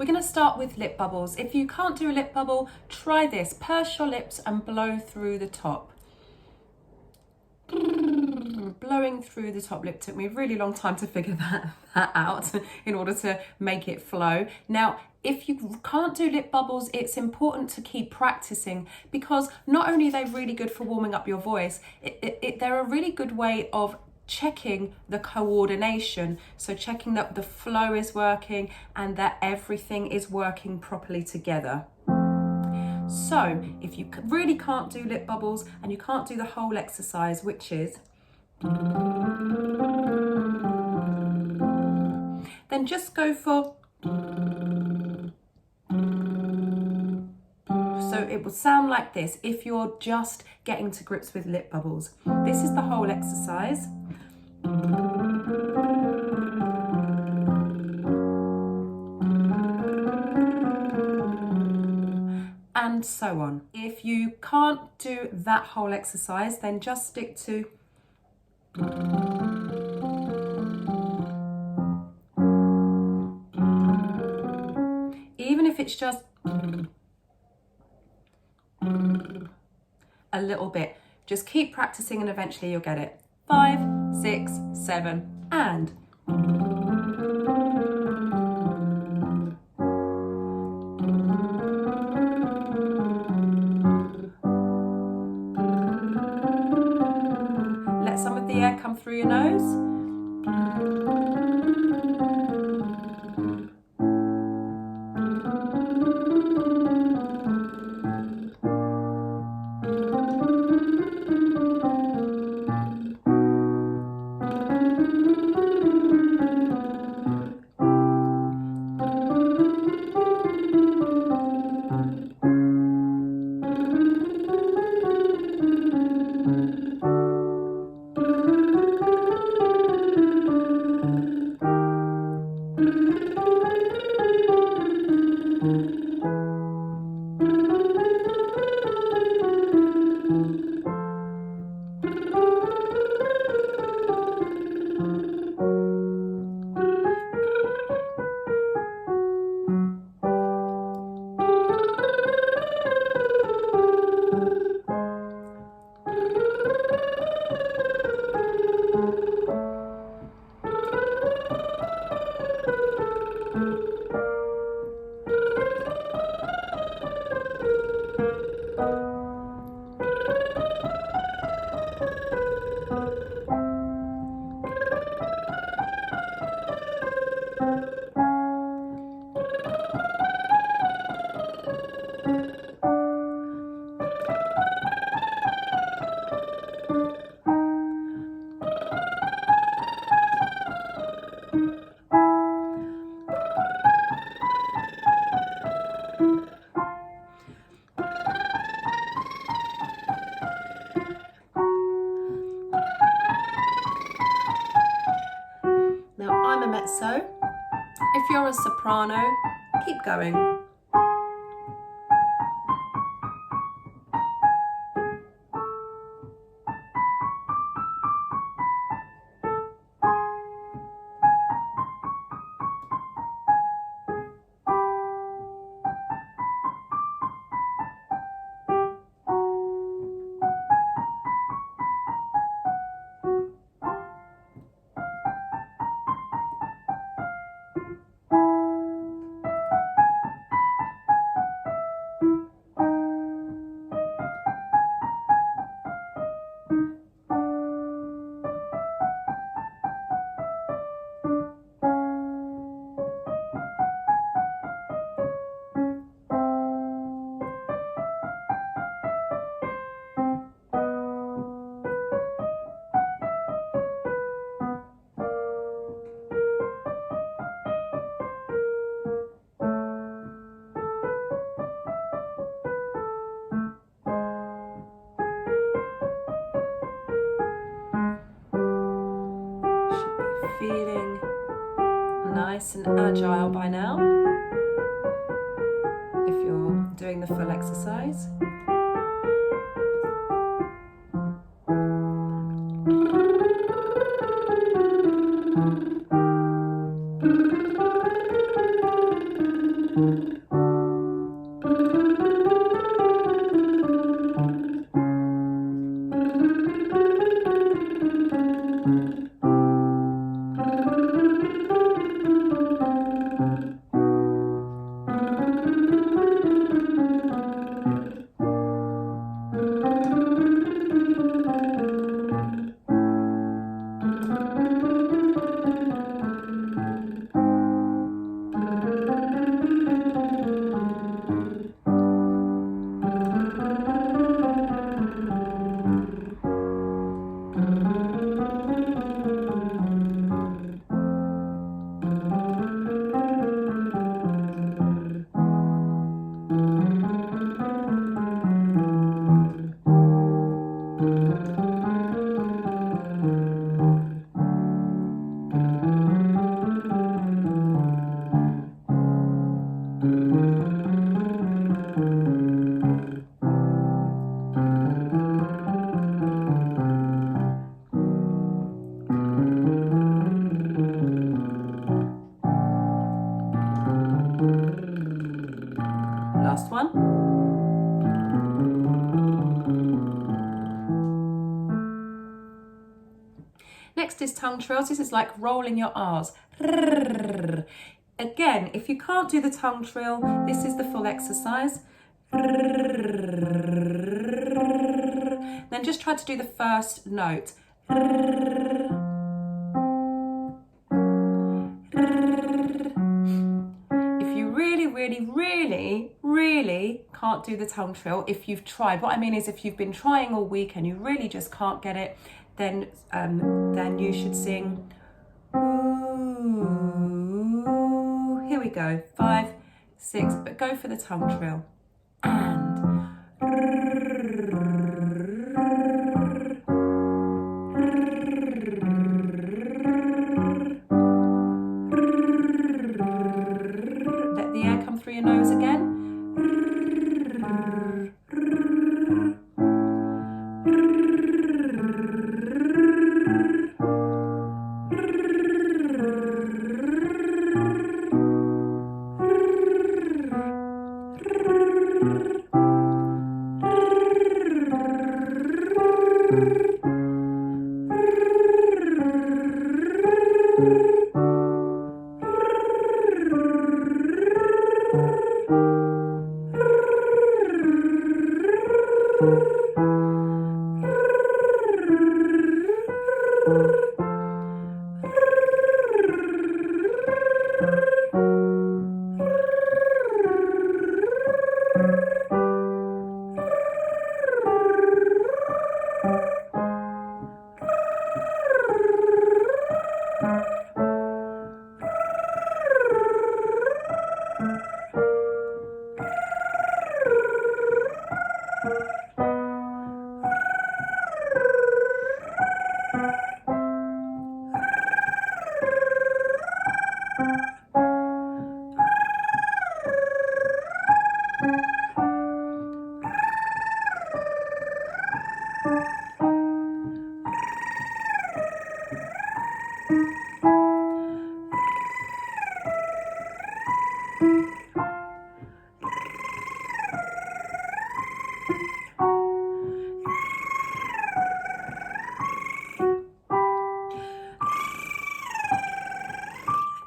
We're going to start with lip bubbles. If you can't do a lip bubble, try this. Purse your lips and blow through the top. Blowing through the top lip took me a really long time to figure that out in order to make it flow. Now, if you can't do lip bubbles, it's important to keep practicing, because not only are they really good for warming up your voice, they're a really good way of checking the coordination. So checking that the flow is working and that everything is working properly together. So if you really can't do lip bubbles and you can't do the whole exercise, which is, then just go for, so it will sound like this if you're just getting to grips with lip bubbles. This is the whole exercise. And so on. If you can't do that whole exercise, then just stick to even if it's just a little bit. Just keep practicing and eventually you'll get it. 5, 6, 7, and let some of the air come through your nose. So, if you're a soprano, keep going. Feeling nice and agile by now, if you're doing the full exercise. Last one. Next is tongue trills. This is like rolling your R's. Again, if you can't do the tongue trill, this is the full exercise. Then just try to do the first note. If you really can't do the tongue trill, if you've tried, what I mean is if you've been trying all week and you really just can't get it, then you should sing. Ooh. Here we go. 5, 6, but go for the tongue trill. And let the air come through your nose again.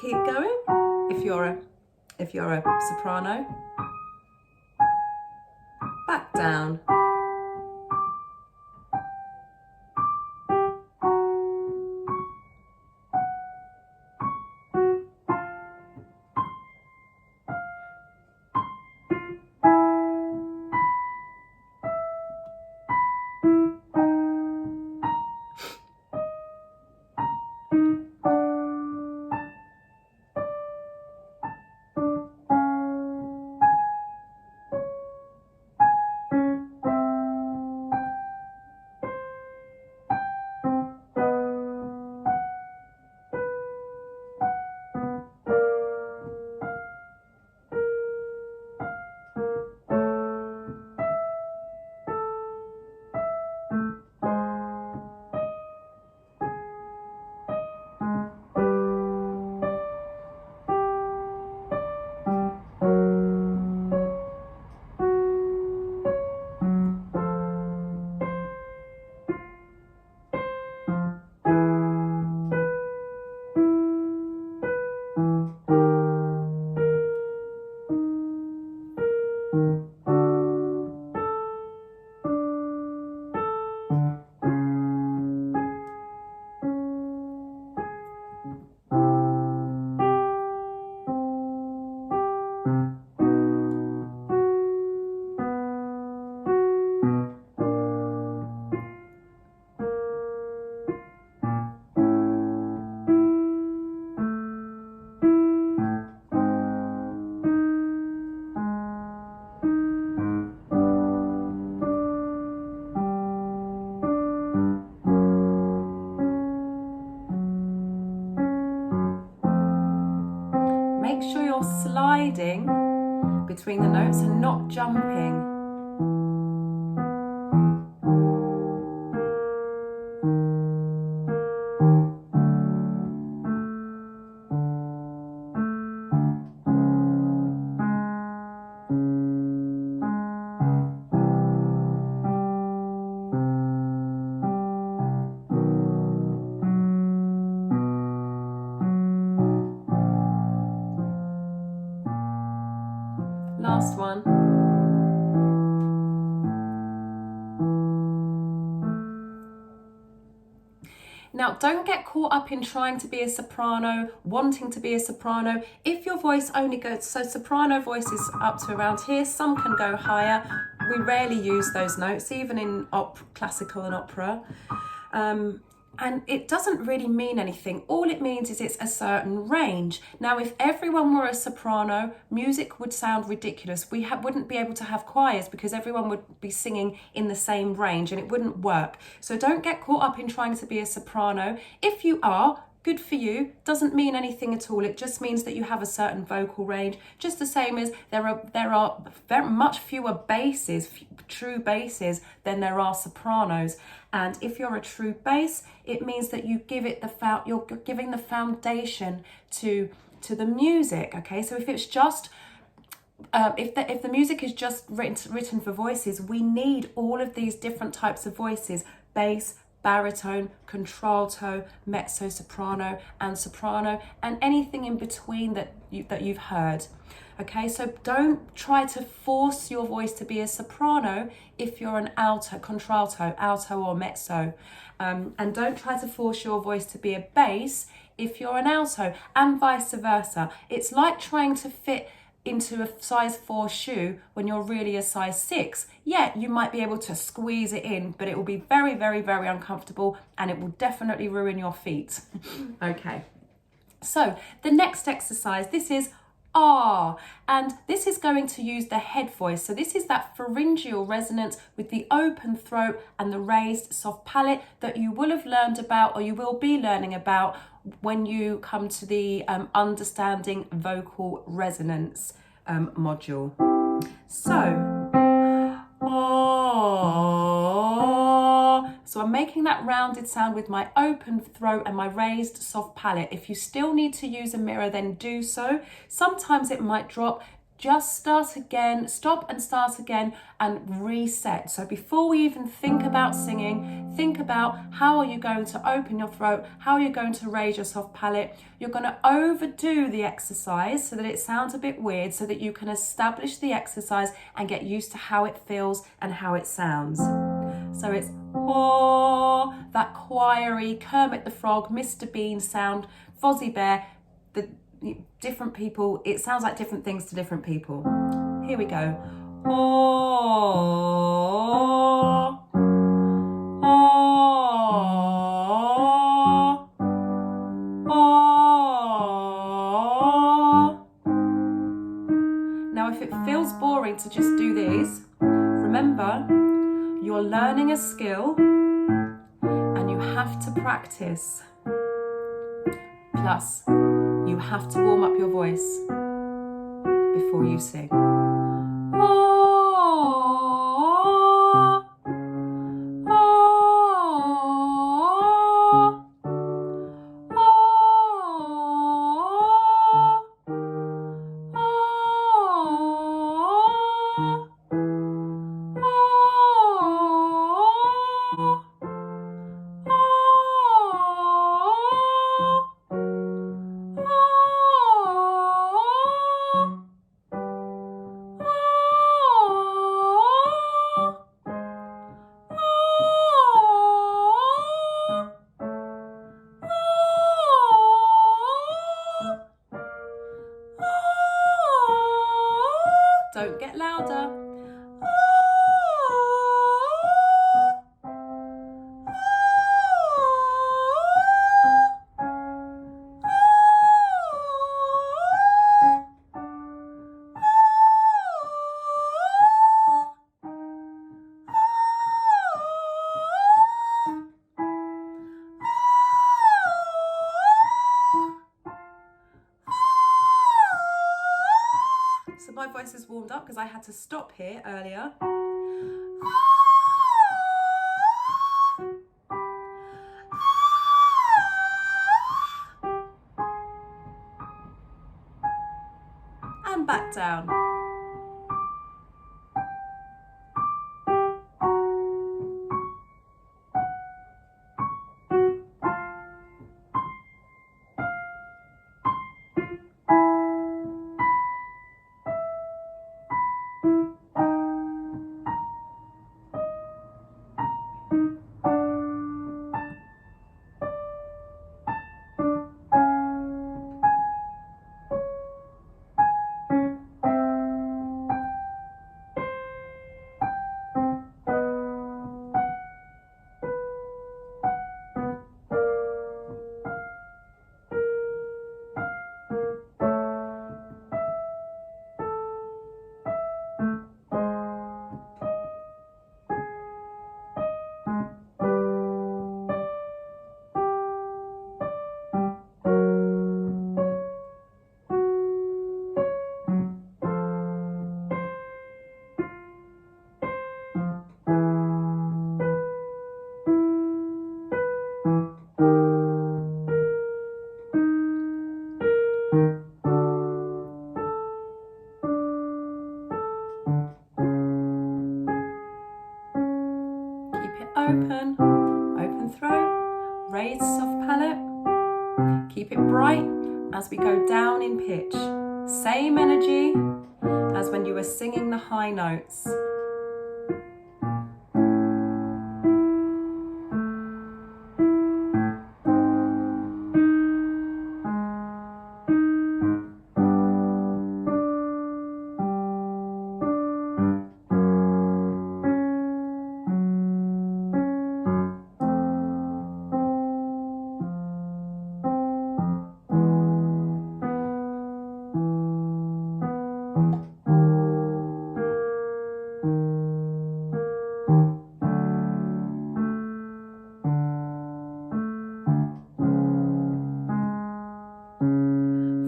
Keep going. If you're a soprano, back down. sliding between the notes and not jumping. Last one. Now, don't get caught up in trying to be a soprano, wanting to be a soprano. If your voice only goes, so soprano voices up to around here, some can go higher. We rarely use those notes, even in classical and opera. And it doesn't really mean anything. All it means is it's a certain range. Now, if everyone were a soprano, music would sound ridiculous. We wouldn't be able to have choirs because everyone would be singing in the same range and it wouldn't work. So don't get caught up in trying to be a soprano. If you are, good for you. Doesn't mean anything at all. It just means that you have a certain vocal range. Just the same as there are very much fewer basses, true basses, than there are sopranos. And if you're a true bass, it means that you give it you're giving the foundation to the music. Okay, so if it's just if the music is just written for voices, we need all of these different types of voices: bass, baritone, contralto, mezzo soprano, and soprano, and anything in between that you've heard. Okay, so don't try to force your voice to be a soprano if you're an alto, contralto, alto or mezzo. And don't try to force your voice to be a bass if you're an alto, and vice versa. It's like trying to fit into a size 4 shoe when you're really a size 6. Yeah, you might be able to squeeze it in, but it will be very, very, very uncomfortable and it will definitely ruin your feet. Okay, so the next exercise, this is ah, and this is going to use the head voice. So this is that pharyngeal resonance with the open throat and the raised soft palate that you will have learned about, or you will be learning about, when you come to the understanding vocal resonance module. So, so I'm making that rounded sound with my open throat and my raised soft palate. If you still need to use a mirror, then do so. Sometimes it might drop. Just start again, stop and start again and reset. So before we even think about singing, think about how are you going to open your throat, how are you going to raise your soft palate. You're going to overdo the exercise so that it sounds a bit weird, so that you can establish the exercise and get used to how it feels and how it sounds. So it's oh, that choiry Kermit the Frog, Mr. Bean sound, Fozzie Bear, the different people, it sounds like different things to different people. Here we go. Oh, oh, oh. Now, if it feels boring to just do these, remember, you're learning a skill and you have to practice. Plus, you have to warm up your voice before you sing. Oh, oh, oh, don't get louder. voice is warmed up because I had to stop here earlier. And back down. Open throat, raise soft palate, keep it bright as we go down in pitch. Same energy as when you were singing the high notes.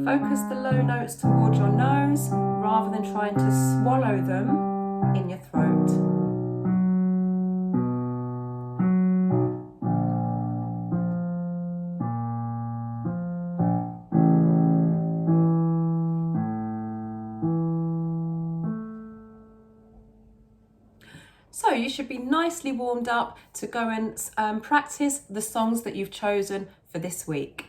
Focus the low notes towards your nose rather than trying to swallow them in your throat. So you should be nicely warmed up to go and practice the songs that you've chosen for this week.